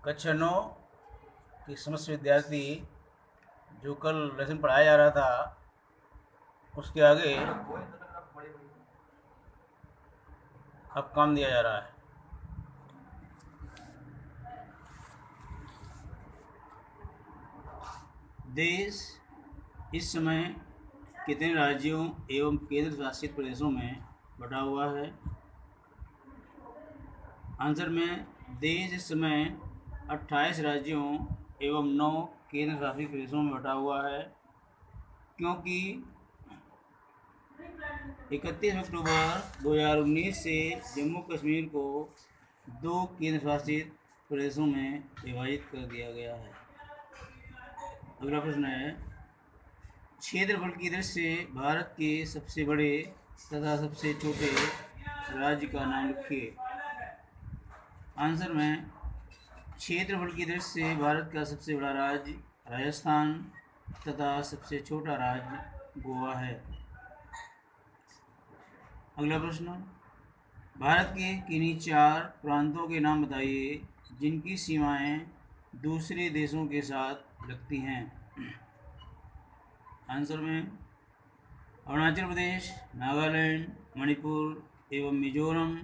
कक्षा 9 की समस्त विद्यार्थी जो कल लेसन पढ़ाया जा रहा था उसके आगे अब काम दिया जा रहा है। देश इस समय कितने राज्यों एवं केंद्र शासित प्रदेशों में बटा हुआ है? आंसर में देश इस समय 28 राज्यों एवं 9 केंद्र शासित प्रदेशों में बटा हुआ है, क्योंकि 31 अक्टूबर 2019 से जम्मू कश्मीर को 2 केंद्र शासित प्रदेशों में विभाजित कर दिया गया है। अगला प्रश्न है, क्षेत्रफल की दृष्टि से भारत के सबसे बड़े तथा सबसे छोटे राज्य का नाम लिखिए। आंसर में क्षेत्रफल की दृष्टि से भारत का सबसे बड़ा राज्य राजस्थान तथा सबसे छोटा राज्य गोवा है। अगला प्रश्न, भारत के किन्हीं 4 प्रांतों के नाम बताइए जिनकी सीमाएं दूसरे देशों के साथ लगती हैं। आंसर में अरुणाचल प्रदेश, नागालैंड, मणिपुर एवं मिजोरम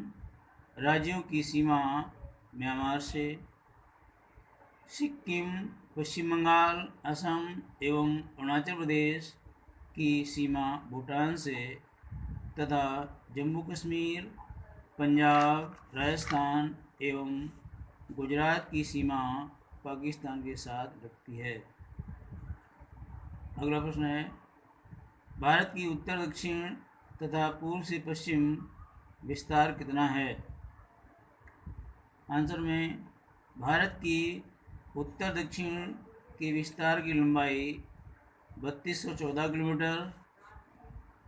राज्यों की सीमा म्यांमार से, सिक्किम, पश्चिम बंगाल, असम एवं अरुणाचल प्रदेश की सीमा भूटान से तथा जम्मू कश्मीर, पंजाब, राजस्थान एवं गुजरात की सीमा पाकिस्तान के साथ लगती है। अगला प्रश्न है, भारत की उत्तर दक्षिण तथा पूर्व से पश्चिम विस्तार कितना है? आंसर में भारत की उत्तर दक्षिण के विस्तार की लंबाई 3214 किलोमीटर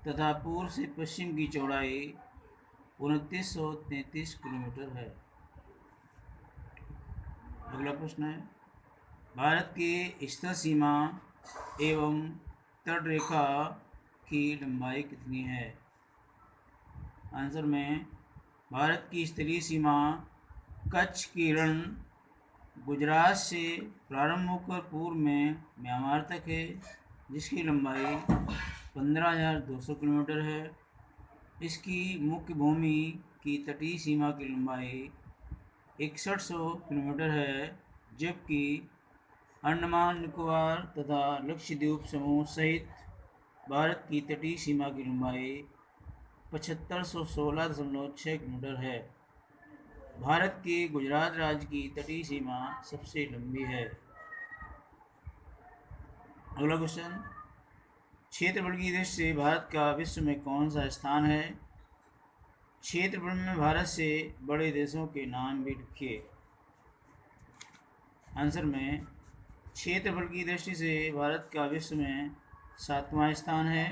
तथा पूर्व से पश्चिम की चौड़ाई 2933 किलोमीटर है। अगला प्रश्न है, भारत की स्थल सीमा एवं तट रेखा की लंबाई कितनी है? आंसर में भारत की स्थलीय सीमा कच्छ की रण गुजरात से प्रारंभ होकर पूर्व में म्यांमार तक है, जिसकी लंबाई 15,200 किलोमीटर है। इसकी मुख्य भूमि की तटीय सीमा की लंबाई 6100 किलोमीटर है, जबकि अंडमान निकोबार तथा लक्षद्वीप समूह सहित भारत की तटीय सीमा की लंबाई 7516.6 किलोमीटर है। भारत के गुजरात राज्य की तटीय सीमा सबसे लंबी है। अगला क्वेश्चन, क्षेत्रफल की दृष्टि से भारत का विश्व में कौन सा स्थान है? क्षेत्रफल में भारत से बड़े देशों के नाम भी लिखिए। आंसर में क्षेत्रफल की दृष्टि से भारत का विश्व में 7वां स्थान है।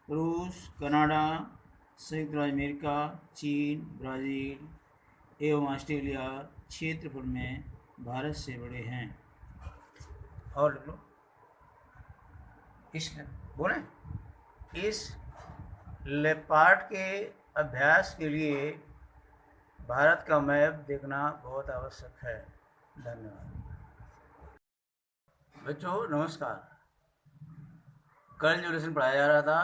रूस, कनाडा, संयुक्त राज्य अमेरिका, चीन, ब्राज़ील एवं ऑस्ट्रेलिया क्षेत्रफल में भारत से बड़े हैं। और लिख लो, इस लेपार्ड के अभ्यास के लिए भारत का मैप देखना बहुत आवश्यक है। धन्यवाद। बच्चों नमस्कार। कल जो लेसन पढ़ाया जा रहा था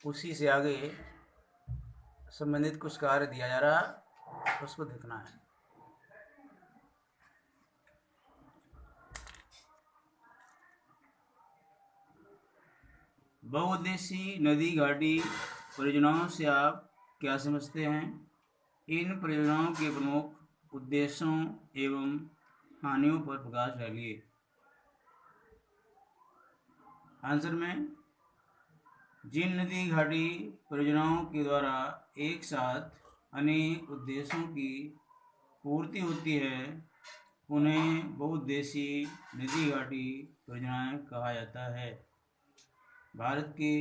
उसी से आगे संबंधित कुछ कार्य दिया जा रहा, उसको देखना है। बहुउद्देशीय नदी घाटी परियोजनाओं से आप क्या समझते हैं? इन परियोजनाओं के प्रमुख उद्देश्यों एवं हानियों पर प्रकाश डालिए। आंसर में जिन नदी घाटी परियोजनाओं के द्वारा एक साथ अनेक उद्देश्यों की पूर्ति होती है उन्हें बहुउद्देशीय नदी घाटी परियोजनाएं कहा जाता है। भारत के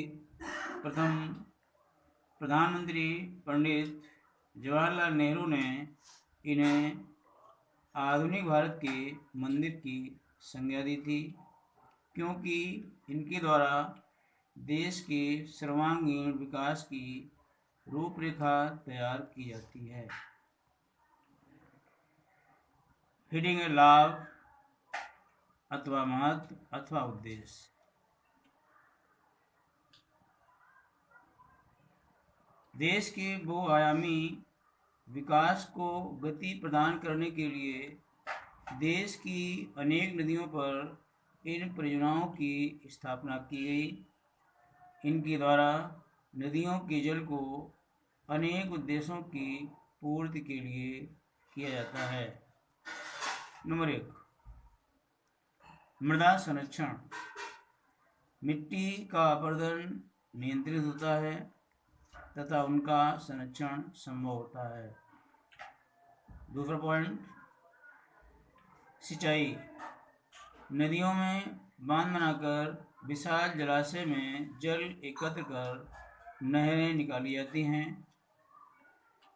प्रथम प्रधानमंत्री पंडित जवाहरलाल नेहरू ने इन्हें आधुनिक भारत के मंदिर की संज्ञा दी थी, क्योंकि इनके द्वारा देश के सर्वांगीण विकास की रूपरेखा तैयार की जाती है। हेडिंग है लाभ अथवा महत्व अथवा उद्देश्य। देश के बहुआयामी विकास को गति प्रदान करने के लिए देश की अनेक नदियों पर इन परियोजनाओं की स्थापना की गई। इनके द्वारा नदियों के जल को अनेक उद्देश्यों की पूर्ति के लिए किया जाता है। नंबर 1, मृदा संरक्षण। मिट्टी का अपरदन नियंत्रित होता है तथा उनका संरक्षण संभव होता है। दूसरा पॉइंट, सिंचाई। नदियों में बांध बनाकर विशाल जलाशय में जल एकत्र कर नहरें निकाली जाती हैं,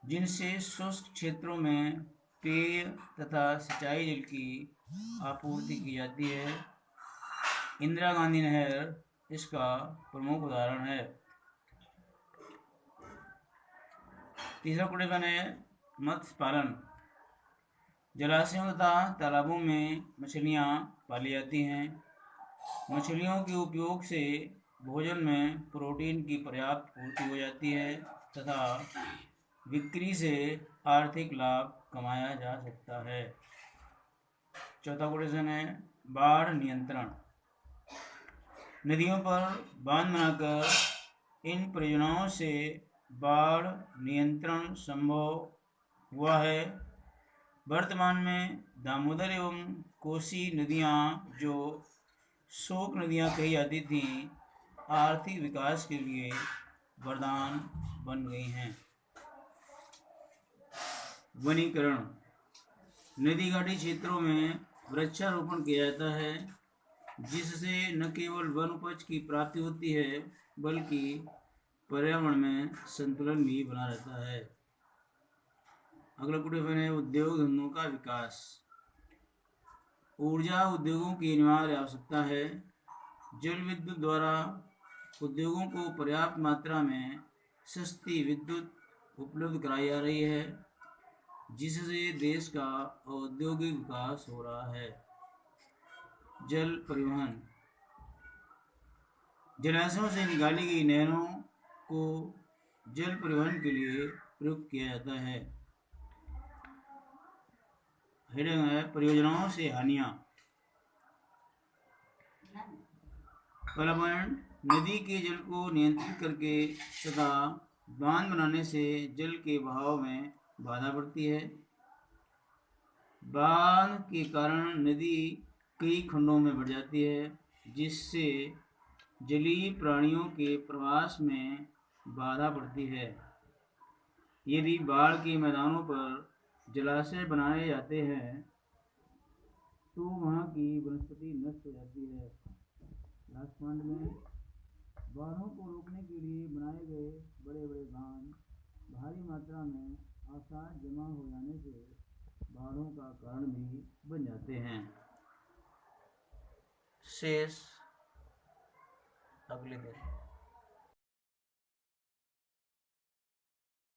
जिनसे शुष्क क्षेत्रों में पेय तथा सिंचाई जल की आपूर्ति की जाती है। इंदिरा गांधी नहर इसका प्रमुख उदाहरण है। तीसरा क्वेश्चन है मत्स्य पालन। जलाशयों तथा तालाबों में मछलियाँ पाली जाती हैं। मछलियों के उपयोग से भोजन में प्रोटीन की पर्याप्त पूर्ति हो जाती है तथा बिक्री से आर्थिक लाभ कमाया जा सकता है। चौथा क्वेश्चन है बाढ़ नियंत्रण। नदियों पर बांध बनाकर इन परियोजनाओं से बाढ़ नियंत्रण संभव हुआ है। वर्तमान में दामोदर एवं कोसी नदियाँ, जो शोक नदियाँ कही जाती थीं, आर्थिक विकास के लिए वरदान बन गई हैं। वनीकरण। नदी घाटी क्षेत्रों में वृक्षारोपण किया जाता है, जिससे न केवल वन उपज की प्राप्ति होती है बल्कि पर्यावरण में संतुलन भी बना रहता है। अगला क्वेश्चन है उद्योग धंधों का विकास। ऊर्जा उद्योगों की अनिवार्य आवश्यकता है। जल विद्युत द्वारा उद्योगों को पर्याप्त मात्रा में सस्ती विद्युत उपलब्ध कराई जा रही है, जिससे देश का औद्योगिक विकास हो रहा है। जल परिवहन। जलाशयों से निकाली गई नहरों को जल परिवहन के लिए प्रयुक्त किया जाता है। हेडिंग है परियोजनाओं से हानियाँ। पहला पॉइंट, नदी के जल को नियंत्रित करके तथा बांध बनाने से जल के बहाव में बाधा पड़ती है। बांध के कारण नदी कई खंडों में बढ़ जाती है, जिससे जलीय प्राणियों के प्रवास में बाधा पड़ती है। यदि बाढ़ के मैदानों पर जलाशय बनाए जाते हैं तो वहाँ की वनस्पति नष्ट हो जाती है। लास्ट पॉइंट में, बाढ़ों को रोकने के लिए बनाए गए बड़े बड़े बांध भारी मात्रा में अवसाद जमा हो जाने से बाढ़ों का कारण भी बन जाते हैं। शेष अगले दिन।